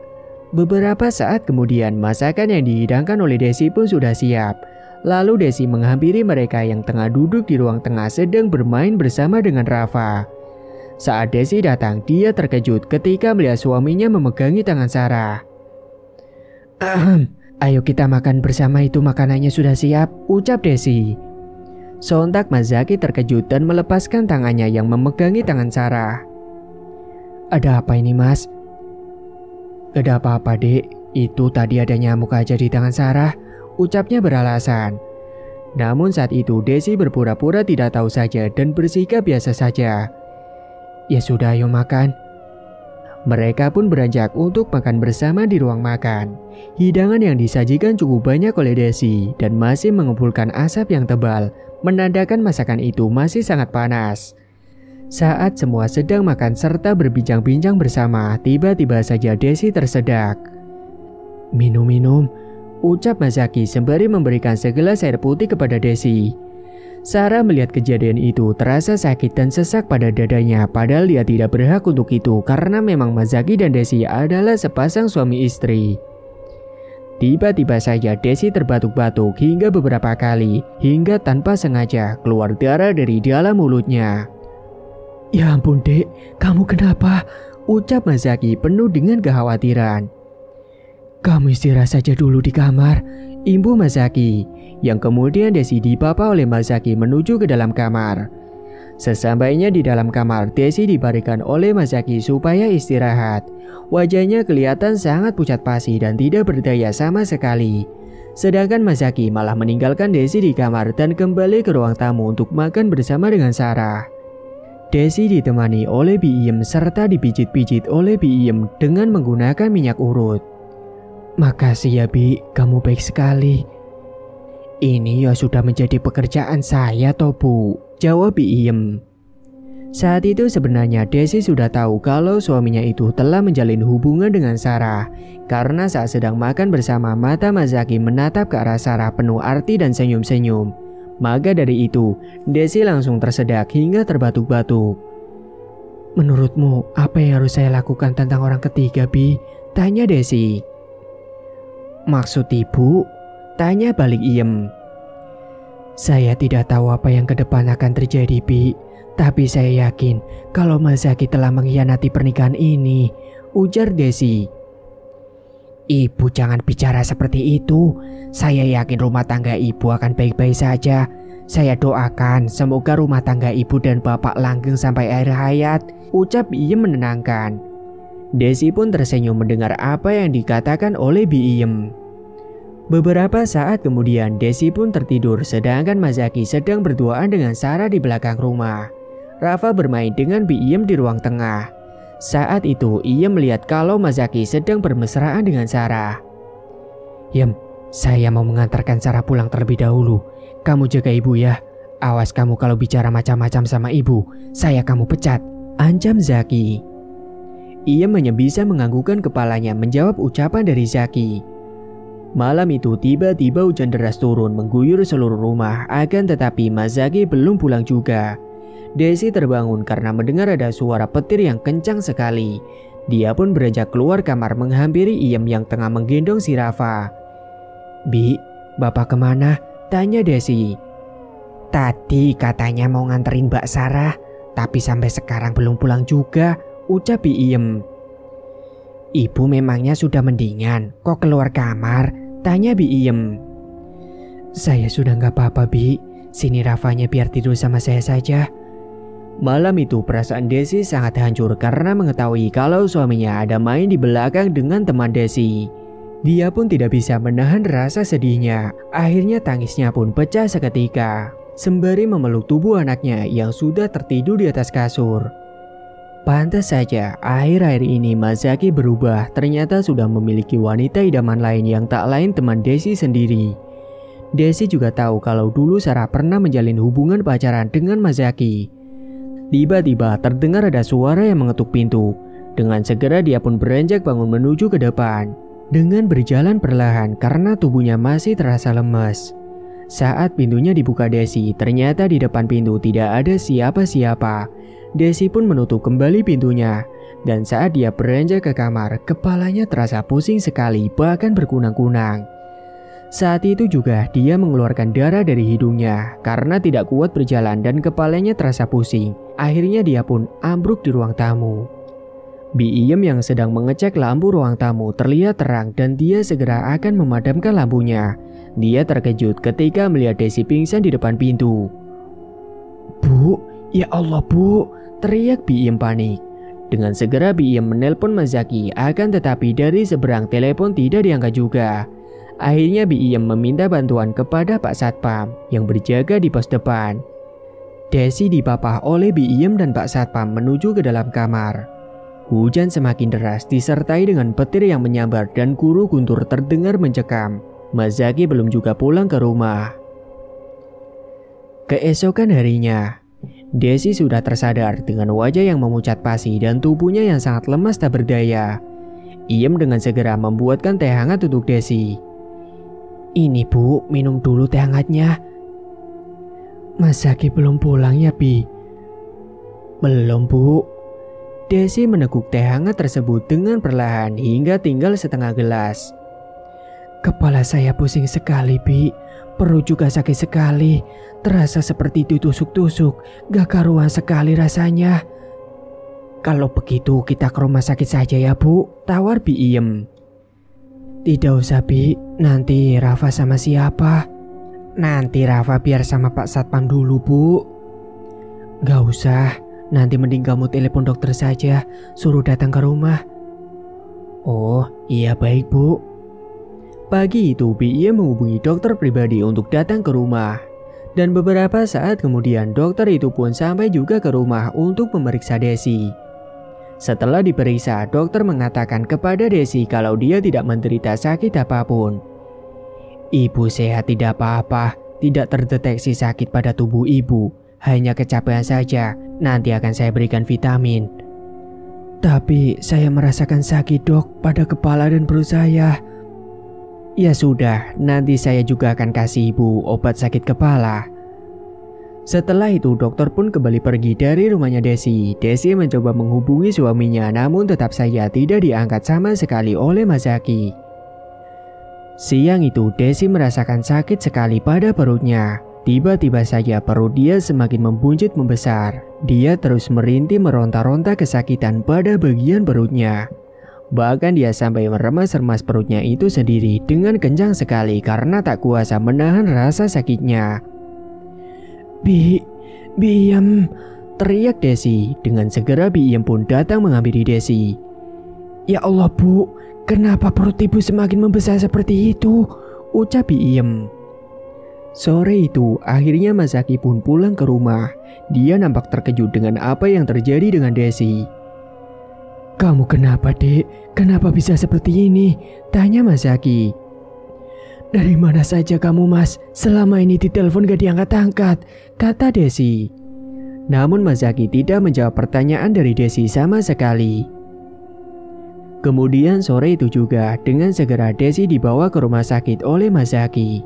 Beberapa saat kemudian masakan yang dihidangkan oleh Desi pun sudah siap. Lalu Desi menghampiri mereka yang tengah duduk di ruang tengah sedang bermain bersama dengan Rafa. Saat Desi datang, dia terkejut ketika melihat suaminya memegangi tangan Sarah. Ayo kita makan bersama, itu makanannya sudah siap, ucap Desi. Sontak Mazaki terkejut dan melepaskan tangannya yang memegangi tangan Sarah. Ada apa ini, Mas? Gak ada apa-apa, Dek. Itu tadi ada nyamuk aja di tangan Sarah, ucapnya beralasan. Namun saat itu Desi berpura-pura tidak tahu saja dan bersikap biasa saja. Ya sudah, ayo makan. Mereka pun beranjak untuk makan bersama di ruang makan. Hidangan yang disajikan cukup banyak oleh Desi dan masih mengumpulkan asap yang tebal, menandakan masakan itu masih sangat panas. Saat semua sedang makan serta berbincang-bincang bersama, tiba-tiba saja Desi tersedak. Minum-minum, ucap Mazaki sembari memberikan segelas air putih kepada Desi. Sarah melihat kejadian itu terasa sakit dan sesak pada dadanya, padahal dia tidak berhak untuk itu karena memang Mazaki dan Desi adalah sepasang suami istri. Tiba-tiba saja Desi terbatuk-batuk hingga beberapa kali, hingga tanpa sengaja keluar darah dari dalam mulutnya. Ya ampun, Dek, kamu kenapa? Ucap Mazaki penuh dengan kekhawatiran. Kamu istirahat saja dulu di kamar, imbu Mazaki, yang kemudian Desi dipapa oleh Mazaki menuju ke dalam kamar. Sesampainya di dalam kamar, Desi dibarikan oleh Mazaki supaya istirahat. Wajahnya kelihatan sangat pucat pasi dan tidak berdaya sama sekali. Sedangkan Mazaki malah meninggalkan Desi di kamar dan kembali ke ruang tamu untuk makan bersama dengan Sarah. Desi ditemani oleh Bi Iem serta dipijit-pijit oleh Bi Iem dengan menggunakan minyak urut. Makasih ya, Bi, kamu baik sekali. Ini ya sudah menjadi pekerjaan saya toh, Bu, jawab Bi Iem. Saat itu sebenarnya Desi sudah tahu kalau suaminya itu telah menjalin hubungan dengan Sarah. Karena saat sedang makan bersama, mata Mazaki menatap ke arah Sarah penuh arti dan senyum-senyum. Maka dari itu, Desi langsung tersedak hingga terbatuk-batuk. Menurutmu, apa yang harus saya lakukan tentang orang ketiga, Bi? Tanya Desi. Maksud ibu? Tanya balik Iem. Saya tidak tahu apa yang ke depan akan terjadi, Bi. Tapi saya yakin kalau Mazaki telah mengkhianati pernikahan ini, ujar Desi. Ibu jangan bicara seperti itu. Saya yakin rumah tangga ibu akan baik-baik saja. Saya doakan semoga rumah tangga ibu dan bapak langgeng sampai akhir hayat, ucap Iem menenangkan. Desi pun tersenyum mendengar apa yang dikatakan oleh Bi Iem. Beberapa saat kemudian Desi pun tertidur sedangkan Mazaki sedang berduaan dengan Sarah di belakang rumah. Rafa bermain dengan Bi Iem di ruang tengah. Saat itu Iem melihat kalau Mazaki sedang bermesraan dengan Sarah. Iem, saya mau mengantarkan Sarah pulang terlebih dahulu. Kamu jaga ibu ya. Awas kamu kalau bicara macam-macam sama ibu, saya kamu pecat, ancam Zaki. Iem hanya bisa menganggukkan kepalanya menjawab ucapan dari Zaki. Malam itu tiba-tiba hujan deras turun mengguyur seluruh rumah, akan tetapi Mazaki belum pulang juga. Desi terbangun karena mendengar ada suara petir yang kencang sekali. Dia pun beranjak keluar kamar menghampiri Iem yang tengah menggendong si Rafa. Bi, bapak kemana? Tanya Desi. Tadi katanya mau nganterin Mbak Sarah, tapi sampai sekarang belum pulang juga, ucap Bi Iem. Ibu memangnya sudah mendingan, kok keluar kamar? Tanya Bi Iem. Saya sudah gak apa-apa, Bi. Sini Rafanya biar tidur sama saya saja. Malam itu perasaan Desi sangat hancur karena mengetahui kalau suaminya ada main di belakang dengan teman Desi. Dia pun tidak bisa menahan rasa sedihnya. Akhirnya tangisnya pun pecah seketika, sembari memeluk tubuh anaknya yang sudah tertidur di atas kasur. Pantas saja, akhir-akhir ini Mazaki berubah, ternyata sudah memiliki wanita idaman lain yang tak lain teman Desi sendiri. Desi juga tahu kalau dulu Sarah pernah menjalin hubungan pacaran dengan Mazaki. Tiba-tiba terdengar ada suara yang mengetuk pintu. Dengan segera dia pun beranjak bangun menuju ke depan. Dengan berjalan perlahan karena tubuhnya masih terasa lemas. Saat pintunya dibuka Desi, ternyata di depan pintu tidak ada siapa-siapa. Desi pun menutup kembali pintunya. Dan saat dia beranjak ke kamar, kepalanya terasa pusing sekali, bahkan berkunang-kunang. Saat itu juga dia mengeluarkan darah dari hidungnya karena tidak kuat berjalan dan kepalanya terasa pusing. Akhirnya dia pun ambruk di ruang tamu. Iem yang sedang mengecek lampu ruang tamu terlihat terang dan dia segera akan memadamkan lampunya. Dia terkejut ketika melihat Desi pingsan di depan pintu. Bu, ya Allah bu, teriak Iem panik. Dengan segera Iem menelpon Mazaki, akan tetapi dari seberang telepon tidak diangkat juga. Akhirnya Iem meminta bantuan kepada Pak Satpam yang berjaga di pos depan. Desi dipapah oleh Iem dan Pak Satpam menuju ke dalam kamar. Hujan semakin deras disertai dengan petir yang menyambar dan guru guntur terdengar mencekam. Mazaki belum juga pulang ke rumah. Keesokan harinya, Desi sudah tersadar dengan wajah yang memucat pasi dan tubuhnya yang sangat lemas tak berdaya. Iem dengan segera membuatkan teh hangat untuk Desi. Ini bu, minum dulu teh hangatnya. Mazaki belum pulang ya Bi? Belum bu. Desi meneguk teh hangat tersebut dengan perlahan hingga tinggal setengah gelas. Kepala saya pusing sekali Bi, perut juga sakit sekali, terasa seperti ditusuk-tusuk, gak karuan sekali rasanya. Kalau begitu kita ke rumah sakit saja ya bu, tawar Iem. Tidak usah Bi, nanti Rafa sama siapa? Nanti Rafa biar sama Pak Satpam dulu bu. Gak usah, nanti mending kamu telepon dokter saja, suruh datang ke rumah. Oh iya baik bu. Pagi itu Iem menghubungi dokter pribadi untuk datang ke rumah. Dan beberapa saat kemudian dokter itu pun sampai juga ke rumah untuk memeriksa Desi. Setelah diperiksa, dokter mengatakan kepada Desi kalau dia tidak menderita sakit apapun. Ibu sehat tidak apa-apa, tidak terdeteksi sakit pada tubuh ibu, hanya kecapean saja, nanti akan saya berikan vitamin. Tapi saya merasakan sakit dok pada kepala dan perut saya. Ya sudah, nanti saya juga akan kasih ibu obat sakit kepala. Setelah itu dokter pun kembali pergi dari rumahnya Desi. Desi mencoba menghubungi suaminya namun tetap saja tidak diangkat sama sekali oleh Mazaki. Siang itu Desi merasakan sakit sekali pada perutnya. Tiba-tiba saja perut dia semakin membuncit membesar. Dia terus merintih meronta-ronta kesakitan pada bagian perutnya. Bahkan dia sampai meremas-remas perutnya itu sendiri dengan kencang sekali karena tak kuasa menahan rasa sakitnya. Iem, teriak Desi. Dengan segera Iem pun datang menghampiri Desi. Ya Allah bu, kenapa perut ibu semakin membesar seperti itu? Ucap Iem. Sore itu akhirnya Mazaki pun pulang ke rumah. Dia nampak terkejut dengan apa yang terjadi dengan Desi. Kamu kenapa dek? Kenapa bisa seperti ini? Tanya Mazaki. Dari mana saja kamu mas? Selama ini ditelepon gak diangkat-angkat, kata Desi. Namun Mazaki tidak menjawab pertanyaan dari Desi sama sekali. Kemudian sore itu juga dengan segera Desi dibawa ke rumah sakit oleh Mazaki.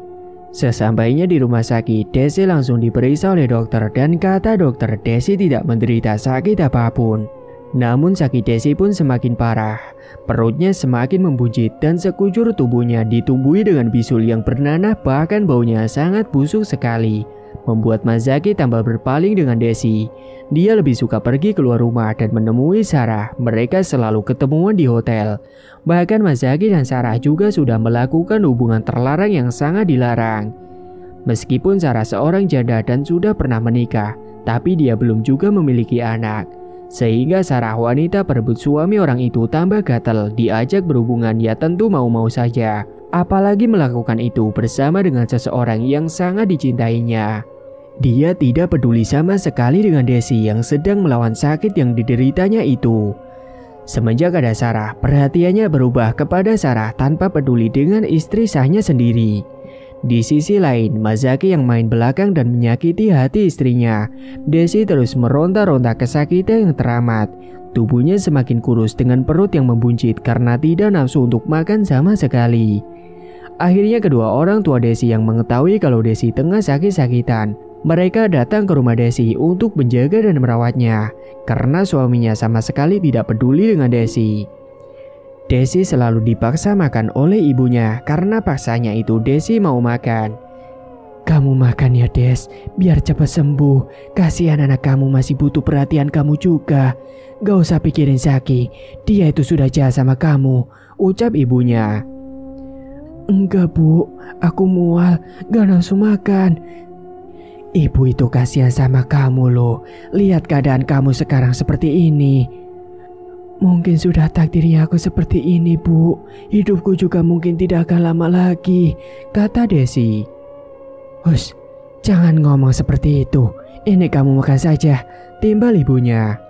Sesampainya di rumah sakit, Desi langsung diperiksa oleh dokter dan kata dokter Desi tidak menderita sakit apapun. Namun sakit Desi pun semakin parah. Perutnya semakin membuncit dan sekujur tubuhnya ditumbuhi dengan bisul yang bernanah, bahkan baunya sangat busuk sekali. Membuat Mazaki tambah berpaling dengan Desi. Dia lebih suka pergi keluar rumah dan menemui Sarah. Mereka selalu ketemuan di hotel. Bahkan Mazaki dan Sarah juga sudah melakukan hubungan terlarang yang sangat dilarang. Meskipun Sarah seorang janda dan sudah pernah menikah, tapi dia belum juga memiliki anak. Sehingga Sarah wanita perebut suami orang itu tambah gatel. Diajak berhubungan ya tentu mau-mau saja. Apalagi melakukan itu bersama dengan seseorang yang sangat dicintainya. Dia tidak peduli sama sekali dengan Desi yang sedang melawan sakit yang dideritanya itu. Semenjak ada Sarah, perhatiannya berubah kepada Sarah tanpa peduli dengan istri sahnya sendiri. Di sisi lain, Mazaki yang main belakang dan menyakiti hati istrinya. Desi terus meronta-ronta kesakitan yang teramat. Tubuhnya semakin kurus dengan perut yang membuncit karena tidak nafsu untuk makan sama sekali. Akhirnya kedua orang tua Desi yang mengetahui kalau Desi tengah sakit-sakitan, mereka datang ke rumah Desi untuk menjaga dan merawatnya. Karena suaminya sama sekali tidak peduli dengan Desi. Desi selalu dipaksa makan oleh ibunya karena paksanya itu Desi mau makan. Kamu makan ya Des, biar cepat sembuh. Kasihan anak kamu masih butuh perhatian kamu juga. Gak usah pikirin Zaki, dia itu sudah jahat sama kamu, ucap ibunya. Enggak Bu, aku mual, gak nafsu makan. Ibu itu kasihan sama kamu loh, lihat keadaan kamu sekarang seperti ini. Mungkin sudah takdirnya aku seperti ini Bu, hidupku juga mungkin tidak akan lama lagi, kata Desi. Hus, jangan ngomong seperti itu. Ini kamu makan saja, timbal ibunya.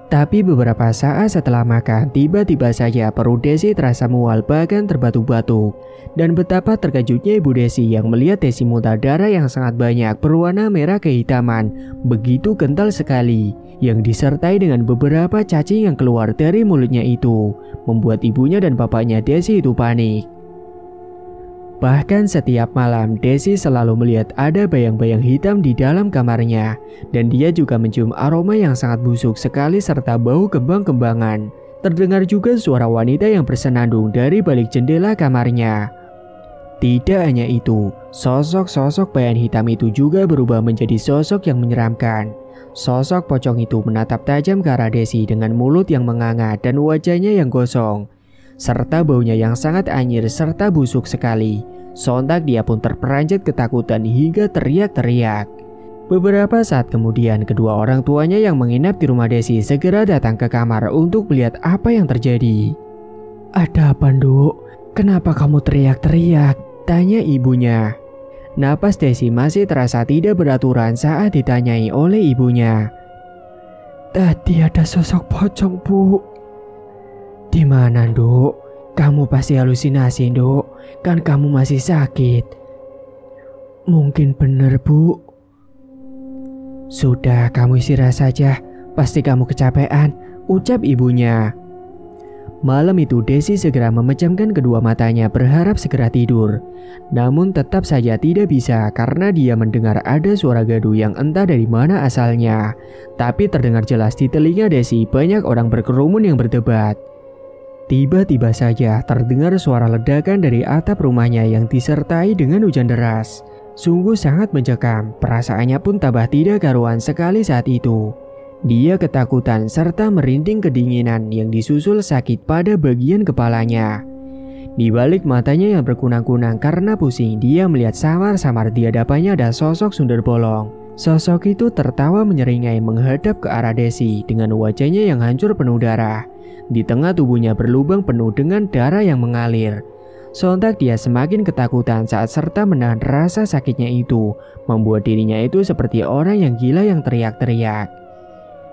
Tapi beberapa saat setelah makan, tiba-tiba saja perut Desi terasa mual bahkan terbatuk-batuk. Dan betapa terkejutnya ibu Desi yang melihat Desi muntah darah yang sangat banyak berwarna merah kehitaman, begitu kental sekali, yang disertai dengan beberapa cacing yang keluar dari mulutnya itu, membuat ibunya dan bapaknya Desi itu panik. Bahkan setiap malam Desi selalu melihat ada bayang-bayang hitam di dalam kamarnya, dan dia juga mencium aroma yang sangat busuk sekali serta bau kembang-kembangan. Terdengar juga suara wanita yang bersenandung dari balik jendela kamarnya. Tidak hanya itu, sosok-sosok bayangan hitam itu juga berubah menjadi sosok yang menyeramkan. Sosok pocong itu menatap tajam ke arah Desi dengan mulut yang menganga dan wajahnya yang gosong, serta baunya yang sangat anyir serta busuk sekali. Sontak dia pun terperanjat ketakutan hingga teriak-teriak. Beberapa saat kemudian kedua orang tuanya yang menginap di rumah Desi segera datang ke kamar untuk melihat apa yang terjadi. Ada apa Nduk? Kenapa kamu teriak-teriak? Tanya ibunya. Napas Desi masih terasa tidak beraturan saat ditanyai oleh ibunya. Tadi ada sosok pocong Bu. Di mana Nduk? Kamu pasti halusinasi Nduk, kan kamu masih sakit. Mungkin benar Bu. Sudah, kamu istirahat saja, pasti kamu kecapean, ucap ibunya. Malam itu Desi segera memejamkan kedua matanya berharap segera tidur. Namun tetap saja tidak bisa karena dia mendengar ada suara gaduh yang entah dari mana asalnya. Tapi terdengar jelas di telinga Desi banyak orang berkerumun yang berdebat. Tiba-tiba saja terdengar suara ledakan dari atap rumahnya yang disertai dengan hujan deras. Sungguh sangat mencekam, perasaannya pun tambah tidak karuan sekali saat itu. Dia ketakutan serta merinding kedinginan yang disusul sakit pada bagian kepalanya. Di balik matanya yang berkunang-kunang karena pusing, dia melihat samar-samar di hadapannya ada sosok sundel bolong. Sosok itu tertawa menyeringai menghadap ke arah Desi dengan wajahnya yang hancur penuh darah. Di tengah tubuhnya berlubang penuh dengan darah yang mengalir. Sontak dia semakin ketakutan saat serta menahan rasa sakitnya itu, membuat dirinya itu seperti orang yang gila yang teriak-teriak.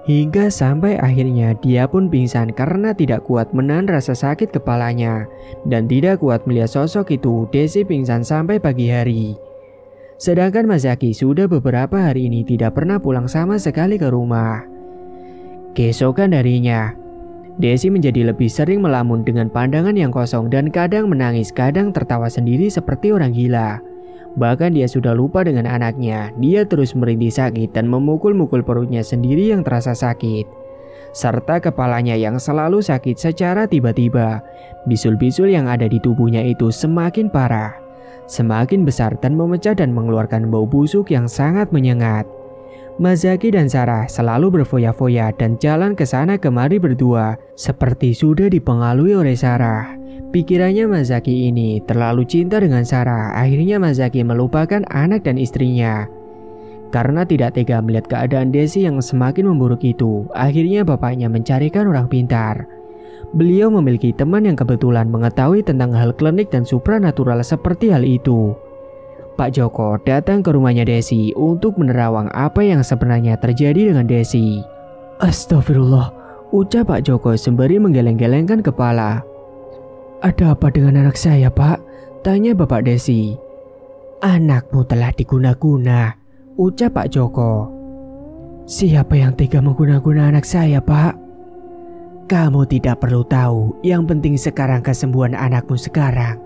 Hingga sampai akhirnya dia pun pingsan karena tidak kuat menahan rasa sakit kepalanya. Dan tidak kuat melihat sosok itu, Desi pingsan sampai pagi hari. Sedangkan Mas Zaki sudah beberapa hari ini tidak pernah pulang sama sekali ke rumah. Keesokan harinya, Desi menjadi lebih sering melamun dengan pandangan yang kosong dan kadang menangis, kadang tertawa sendiri seperti orang gila. Bahkan dia sudah lupa dengan anaknya. Dia terus merintih sakit dan memukul-mukul perutnya sendiri yang terasa sakit, serta kepalanya yang selalu sakit secara tiba-tiba. Bisul-bisul yang ada di tubuhnya itu semakin parah, semakin besar dan memecah dan mengeluarkan bau busuk yang sangat menyengat. Mas Zaki dan Sarah selalu berfoya-foya dan jalan ke sana kemari berdua seperti sudah dipengaruhi oleh Sarah. Pikirannya Mas Zaki ini terlalu cinta dengan Sarah. Akhirnya Mas Zaki melupakan anak dan istrinya. Karena tidak tega melihat keadaan Desi yang semakin memburuk itu, akhirnya bapaknya mencarikan orang pintar. Beliau memiliki teman yang kebetulan mengetahui tentang hal klinik dan supranatural seperti hal itu. Pak Joko datang ke rumahnya Desi untuk menerawang apa yang sebenarnya terjadi dengan Desi. Astagfirullah, ucap Pak Joko sembari menggeleng-gelengkan kepala. Ada apa dengan anak saya, Pak? Tanya Bapak Desi. Anakmu telah diguna-guna, ucap Pak Joko. Siapa yang tega mengguna-guna anak saya, Pak? Kamu tidak perlu tahu, yang penting sekarang kesembuhan anakmu sekarang.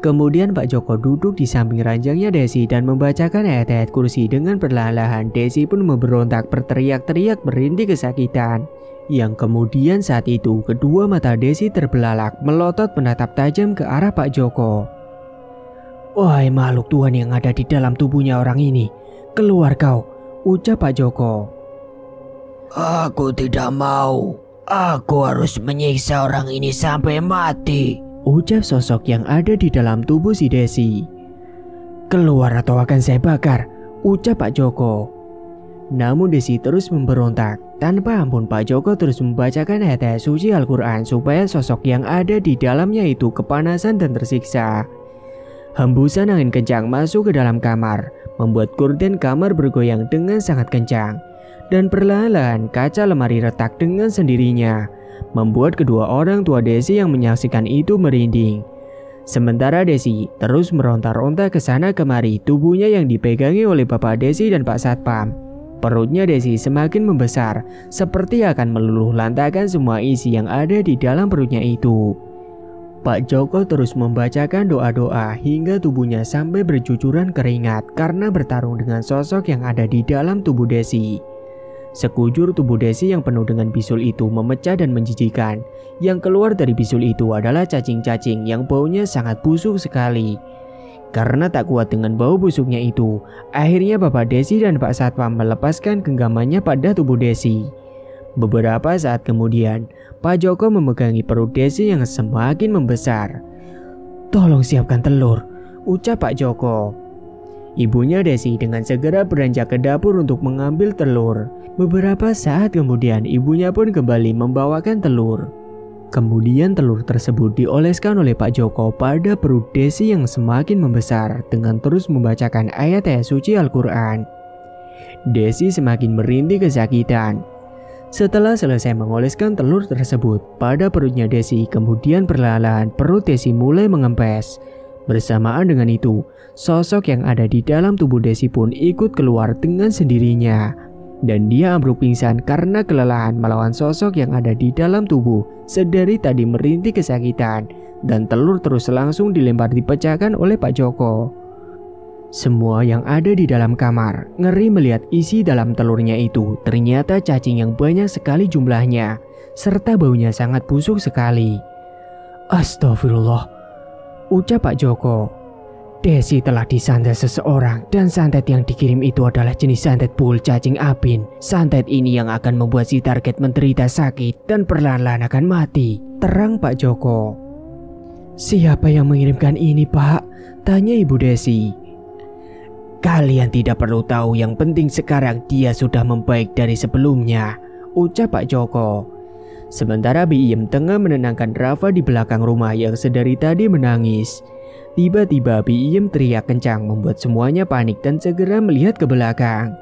Kemudian Pak Joko duduk di samping ranjangnya Desi dan membacakan ayat-ayat kursi dengan perlahan-lahan. Desi pun memberontak berteriak-teriak merintih kesakitan. Yang kemudian saat itu kedua mata Desi terbelalak melotot menatap tajam ke arah Pak Joko. Wahai makhluk Tuhan yang ada di dalam tubuhnya orang ini, keluar kau, ucap Pak Joko. Aku tidak mau. Aku harus menyiksa orang ini sampai mati, ucap sosok yang ada di dalam tubuh si Desi. Keluar atau akan saya bakar, ucap Pak Joko. Namun Desi terus memberontak. Tanpa ampun Pak Joko terus membacakan ayat-ayat suci Al-Quran supaya sosok yang ada di dalamnya itu kepanasan dan tersiksa. Hembusan angin kencang masuk ke dalam kamar, membuat gorden kamar bergoyang dengan sangat kencang. Dan perlahan-lahan kaca lemari retak dengan sendirinya, membuat kedua orang tua Desi yang menyaksikan itu merinding. Sementara Desi terus meronta-ronta ke sana kemari, tubuhnya yang dipegangi oleh Bapak Desi dan Pak Satpam. Perutnya Desi semakin membesar, seperti akan meluluh lantakan semua isi yang ada di dalam perutnya itu. Pak Joko terus membacakan doa-doa hingga tubuhnya sampai bercucuran keringat karena bertarung dengan sosok yang ada di dalam tubuh Desi. Sekujur tubuh Desi yang penuh dengan bisul itu memecah dan menjijikan. Yang keluar dari bisul itu adalah cacing-cacing yang baunya sangat busuk sekali. Karena tak kuat dengan bau busuknya itu, akhirnya Bapak Desi dan Pak Satpam melepaskan genggamannya pada tubuh Desi. Beberapa saat kemudian, Pak Joko memegangi perut Desi yang semakin membesar. Tolong siapkan telur, ucap Pak Joko. Ibunya Desi dengan segera beranjak ke dapur untuk mengambil telur. Beberapa saat kemudian ibunya pun kembali membawakan telur. Kemudian telur tersebut dioleskan oleh Pak Joko pada perut Desi yang semakin membesar dengan terus membacakan ayat-ayat suci Al-Quran. Desi semakin merintih kesakitan. Setelah selesai mengoleskan telur tersebut pada perutnya Desi, kemudian perlahan-lahan perut Desi mulai mengempes. Bersamaan dengan itu, sosok yang ada di dalam tubuh Desi pun ikut keluar dengan sendirinya. Dan dia ambruk pingsan karena kelelahan melawan sosok yang ada di dalam tubuh sedari tadi merintih kesakitan. Dan telur terus langsung dilempar dipecahkan oleh Pak Joko. Semua yang ada di dalam kamar ngeri melihat isi dalam telurnya itu. Ternyata cacing yang banyak sekali jumlahnya, serta baunya sangat busuk sekali. Astagfirullah, ucap Pak Joko. Desi telah disantet seseorang dan santet yang dikirim itu adalah jenis santet bul cacing apin. Santet ini yang akan membuat si target menderita sakit dan perlahan-lahan akan mati, terang Pak Joko. Siapa yang mengirimkan ini, Pak? Tanya Ibu Desi. Kalian tidak perlu tahu, yang penting sekarang dia sudah membaik dari sebelumnya, ucap Pak Joko. Sementara Bi Iem tengah menenangkan Rafa di belakang rumah yang sedari tadi menangis. Tiba-tiba Bi Iem teriak kencang membuat semuanya panik dan segera melihat ke belakang.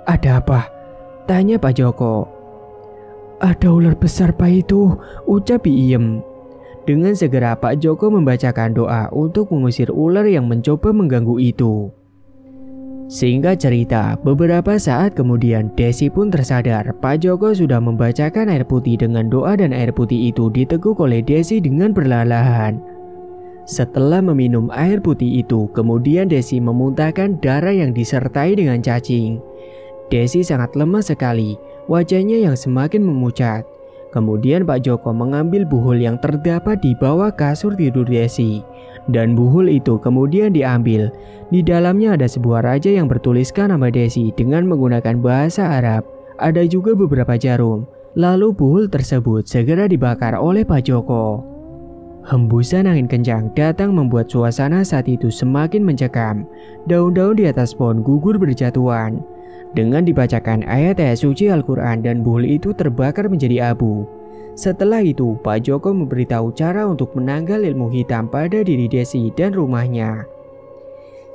Ada apa? Tanya Pak Joko. Ada ular besar Pak itu, ucap Bi Iem. Dengan segera Pak Joko membacakan doa untuk mengusir ular yang mencoba mengganggu itu. Singkat cerita, beberapa saat kemudian Desi pun tersadar. Pak Joko sudah membacakan air putih dengan doa dan air putih itu diteguk oleh Desi dengan perlahan-lahan. Setelah meminum air putih itu, kemudian Desi memuntahkan darah yang disertai dengan cacing. Desi sangat lemah sekali, wajahnya yang semakin memucat. Kemudian Pak Joko mengambil buhul yang terdapat di bawah kasur tidur Desi. Dan buhul itu kemudian diambil. Di dalamnya ada sebuah raja yang bertuliskan nama Desi dengan menggunakan bahasa Arab. Ada juga beberapa jarum. Lalu buhul tersebut segera dibakar oleh Pak Joko. Hembusan angin kencang datang membuat suasana saat itu semakin mencekam. Daun-daun di atas pohon gugur berjatuhan. Dengan dibacakan ayat-ayat suci Al-Quran dan buhul itu terbakar menjadi abu. Setelah itu, Pak Joko memberitahu cara untuk menanggal ilmu hitam pada diri Desi dan rumahnya.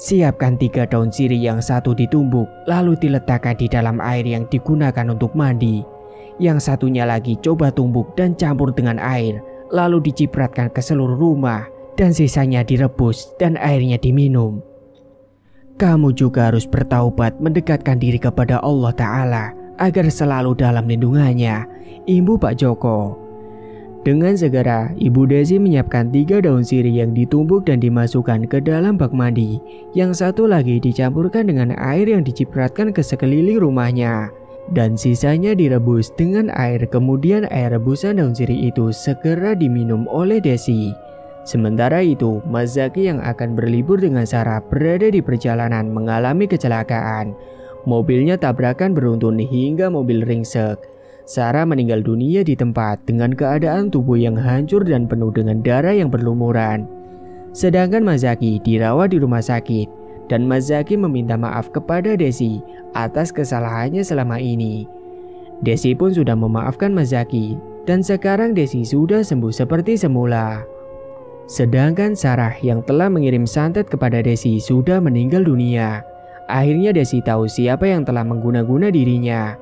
Siapkan 3 daun sirih yang satu ditumbuk, lalu diletakkan di dalam air yang digunakan untuk mandi. Yang satunya lagi coba tumbuk dan campur dengan air, lalu dicipratkan ke seluruh rumah, dan sisanya direbus dan airnya diminum. Kamu juga harus bertaubat mendekatkan diri kepada Allah Ta'ala agar selalu dalam lindungannya, Ibu Pak Joko. Dengan segera, Ibu Desi menyiapkan 3 daun sirih yang ditumbuk dan dimasukkan ke dalam bak mandi. Yang satu lagi dicampurkan dengan air yang dicipratkan ke sekeliling rumahnya. Dan sisanya direbus dengan air. Kemudian air rebusan daun sirih itu segera diminum oleh Desi. Sementara itu, Mas Zaki yang akan berlibur dengan Sarah berada di perjalanan mengalami kecelakaan. Mobilnya tabrakan beruntun hingga mobil ringsek. Sarah meninggal dunia di tempat dengan keadaan tubuh yang hancur dan penuh dengan darah yang berlumuran. Sedangkan Mas Zaki dirawat di rumah sakit dan Mas Zaki meminta maaf kepada Desi atas kesalahannya selama ini. Desi pun sudah memaafkan Mas Zaki dan sekarang Desi sudah sembuh seperti semula. Sedangkan Sarah yang telah mengirim santet kepada Desi sudah meninggal dunia. Akhirnya Desi tahu siapa yang telah mengguna-guna dirinya.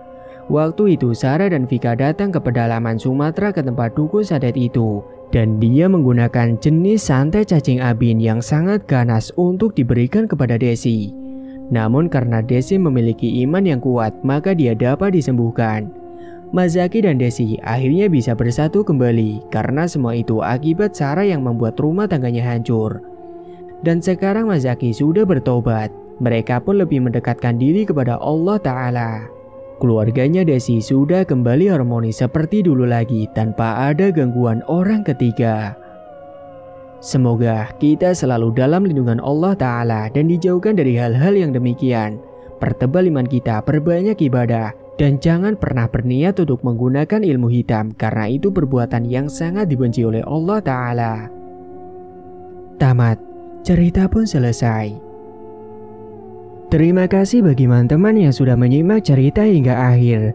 Waktu itu Sarah dan Vika datang ke pedalaman Sumatera ke tempat dukun santet itu. Dan dia menggunakan jenis santet cacing abin yang sangat ganas untuk diberikan kepada Desi. Namun karena Desi memiliki iman yang kuat, maka dia dapat disembuhkan. Mas Zaki dan Desi akhirnya bisa bersatu kembali karena semua itu akibat Sarah yang membuat rumah tangganya hancur. Dan sekarang Mas Zaki sudah bertobat. Mereka pun lebih mendekatkan diri kepada Allah Ta'ala. Keluarganya Desi sudah kembali harmoni seperti dulu lagi tanpa ada gangguan orang ketiga. Semoga kita selalu dalam lindungan Allah Ta'ala dan dijauhkan dari hal-hal yang demikian. Pertebal iman kita, perbanyak ibadah, dan jangan pernah berniat untuk menggunakan ilmu hitam karena itu perbuatan yang sangat dibenci oleh Allah Ta'ala. Tamat, cerita pun selesai. Terima kasih bagi teman-teman yang sudah menyimak cerita hingga akhir.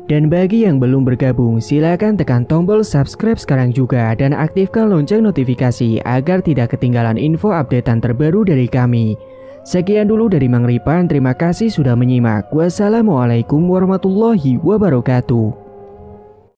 Dan bagi yang belum bergabung, silakan tekan tombol subscribe sekarang juga dan aktifkan lonceng notifikasi agar tidak ketinggalan info updatean terbaru dari kami. Sekian dulu dari Mang Ripan, terima kasih sudah menyimak. Wassalamualaikum warahmatullahi wabarakatuh.